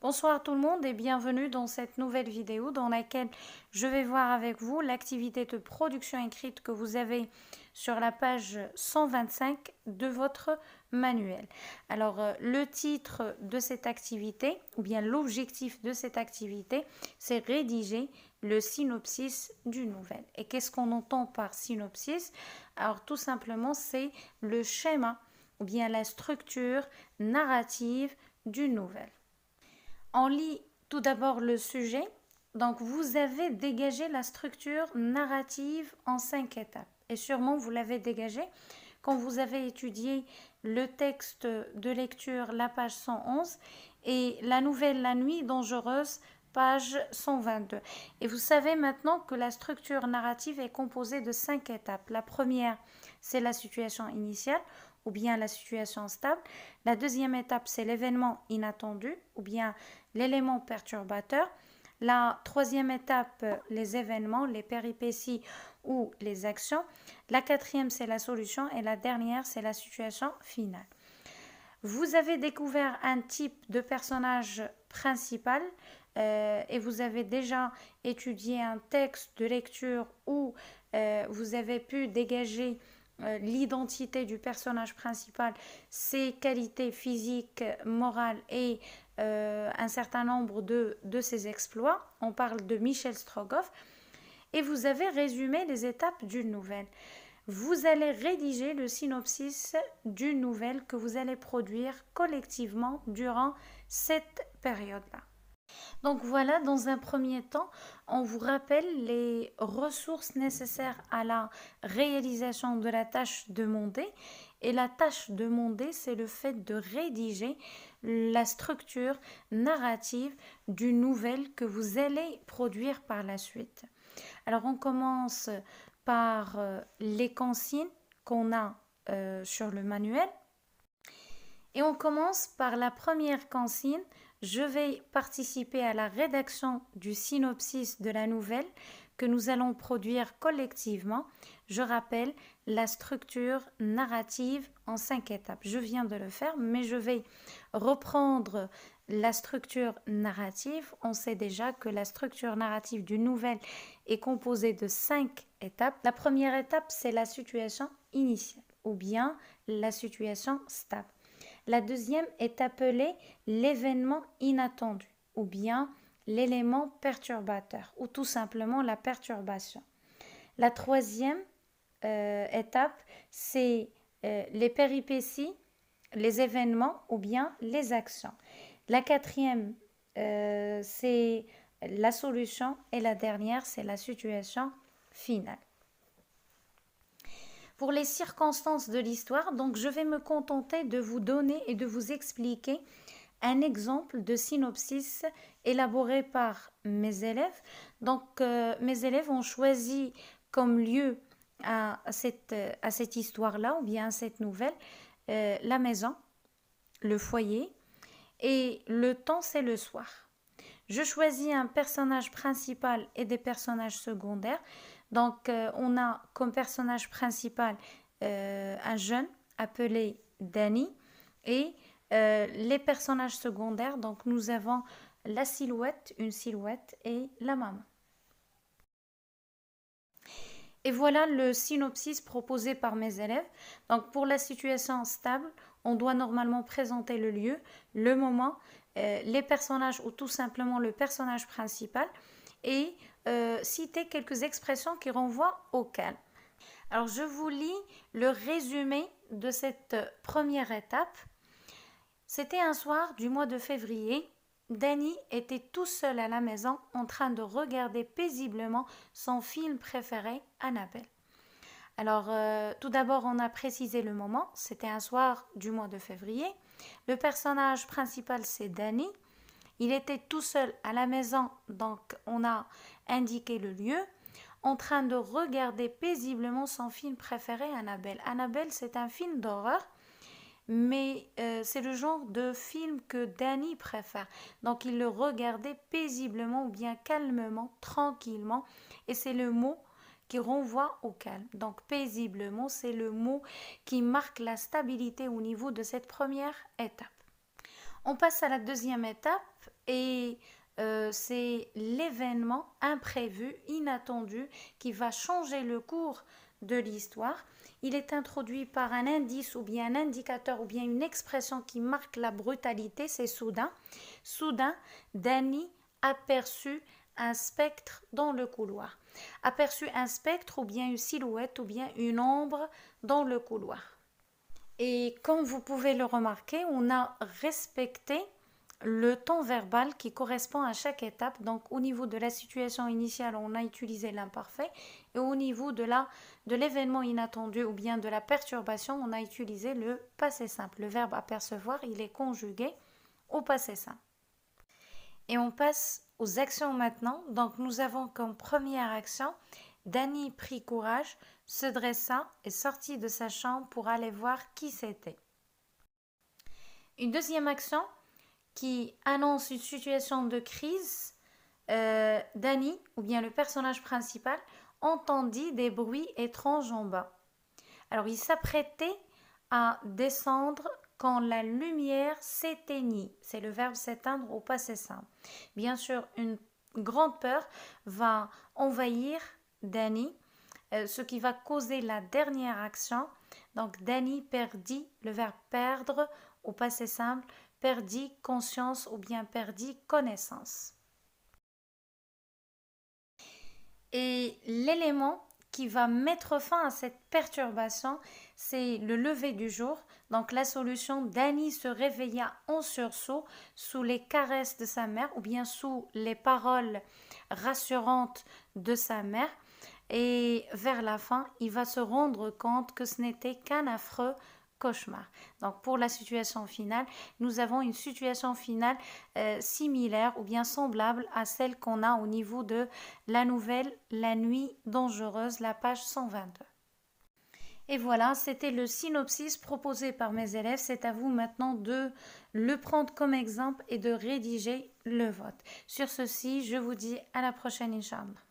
Bonsoir tout le monde et bienvenue dans cette nouvelle vidéo dans laquelle je vais voir avec vous l'activité de production écrite que vous avez sur la page 125 de votre manuel. Alors le titre de cette activité ou bien l'objectif de cette activité, c'est rédiger le synopsis d'une nouvelle. Et qu'est-ce qu'on entend par synopsis? Alors tout simplement c'est le schéma ou bien la structure narrative d'une nouvelle. On lit tout d'abord le sujet. Donc, vous avez dégagé la structure narrative en 5 étapes. Et sûrement, vous l'avez dégagé quand vous avez étudié le texte de lecture, la page 111, et la nouvelle La Nuit dangereuse, page 122. Et vous savez maintenant que la structure narrative est composée de 5 étapes. La première, c'est la situation initiale ou bien la situation stable. La deuxième étape, c'est l'événement inattendu ou bien l'élément perturbateur. La troisième étape, les événements, les péripéties ou les actions. La quatrième, c'est la solution. Et la dernière, c'est la situation finale. Vous avez découvert un type de personnage principal et vous avez déjà étudié un texte de lecture où vous avez pu dégager l'identité du personnage principal, ses qualités physiques, morales et un certain nombre de ses exploits. On parle de Michel Strogoff. Et vous avez résumé les étapes d'une nouvelle. Vous allez rédiger le synopsis d'une nouvelle que vous allez produire collectivement durant cette période-là. Donc voilà, dans un premier temps, on vous rappelle les ressources nécessaires à la réalisation de la tâche demandée. Et la tâche demandée, c'est le fait de rédiger la structure narrative d'une nouvelle que vous allez produire par la suite. Alors on commence par les consignes qu'on a sur le manuel. Et on commence par la première consigne. Je vais participer à la rédaction du synopsis de la nouvelle que nous allons produire collectivement. Je rappelle la structure narrative en 5 étapes. Je viens de le faire, mais je vais reprendre la structure narrative. On sait déjà que la structure narrative d'une nouvelle est composée de 5 étapes. La première étape, c'est la situation initiale ou bien la situation stable. La deuxième est appelée l'événement inattendu ou bien l'élément perturbateur ou tout simplement la perturbation. La troisième étape, c'est les péripéties, les événements ou bien les actions. La quatrième, c'est la solution et la dernière, c'est la situation finale. Pour les circonstances de l'histoire, donc je vais me contenter de vous donner et de vous expliquer un exemple de synopsis élaboré par mes élèves. Donc mes élèves ont choisi comme lieu à cette histoire-là ou bien à cette nouvelle la maison, le foyer et le temps c'est le soir. Je choisis un personnage principal et des personnages secondaires. Donc, on a comme personnage principal un jeune appelé Danny et les personnages secondaires. Donc, nous avons la silhouette, une silhouette et la maman. Et voilà le synopsis proposé par mes élèves. Donc, pour la situation stable, on doit normalement présenter le lieu, le moment, les personnages ou tout simplement le personnage principal et citer quelques expressions qui renvoient au calme. Alors, je vous lis le résumé de cette première étape. C'était un soir du mois de février. Danny était tout seul à la maison en train de regarder paisiblement son film préféré, Annabelle. Alors, tout d'abord, on a précisé le moment. C'était un soir du mois de février. Le personnage principal, c'est Danny. Il était tout seul à la maison, donc on a indiqué le lieu, en train de regarder paisiblement son film préféré, Annabelle. Annabelle, c'est un film d'horreur, mais c'est le genre de film que Danny préfère. Donc il le regardait paisiblement ou bien calmement, tranquillement, et c'est le mot qui renvoie au calme. Donc paisiblement, c'est le mot qui marque la stabilité au niveau de cette première étape. On passe à la deuxième étape. et c'est l'événement imprévu, inattendu, qui va changer le cours de l'histoire. Il est introduit par un indice ou bien un indicateur ou bien une expression qui marque la brutalité, c'est soudain. Soudain, Danny aperçut un spectre dans le couloir. Aperçut un spectre ou bien une silhouette ou bien une ombre dans le couloir. Et comme vous pouvez le remarquer, on a respecté le temps verbal qui correspond à chaque étape. Donc au niveau de la situation initiale, on a utilisé l'imparfait et au niveau de l'événement inattendu ou bien de la perturbation, on a utilisé le passé simple. Le verbe apercevoir, il est conjugué au passé simple. Et on passe aux actions maintenant. Donc nous avons comme première action, Danny prit courage, se dressa et sortit de sa chambre pour aller voir qui c'était. Une deuxième action qui annonce une situation de crise, Danny, ou bien le personnage principal, entendit des bruits étranges en bas. Alors il s'apprêtait à descendre quand la lumière s'éteignit. C'est le verbe s'éteindre au passé simple. Bien sûr, une grande peur va envahir Danny, ce qui va causer la dernière action. Donc Danny perdit, le verbe perdre au passé simple, perdit conscience ou bien perdit connaissance. Et l'élément qui va mettre fin à cette perturbation, c'est le lever du jour. Donc la solution, Danny se réveilla en sursaut sous les caresses de sa mère ou bien sous les paroles rassurantes de sa mère. Et vers la fin, il va se rendre compte que ce n'était qu'un affreux cauchemar. Donc pour la situation finale, nous avons une situation finale similaire ou bien semblable à celle qu'on a au niveau de la nouvelle La nuit dangereuse, la page 122. Et voilà, c'était le synopsis proposé par mes élèves. C'est à vous maintenant de le prendre comme exemple et de rédiger le vote. Sur ceci, je vous dis à la prochaine, Inch'Allah.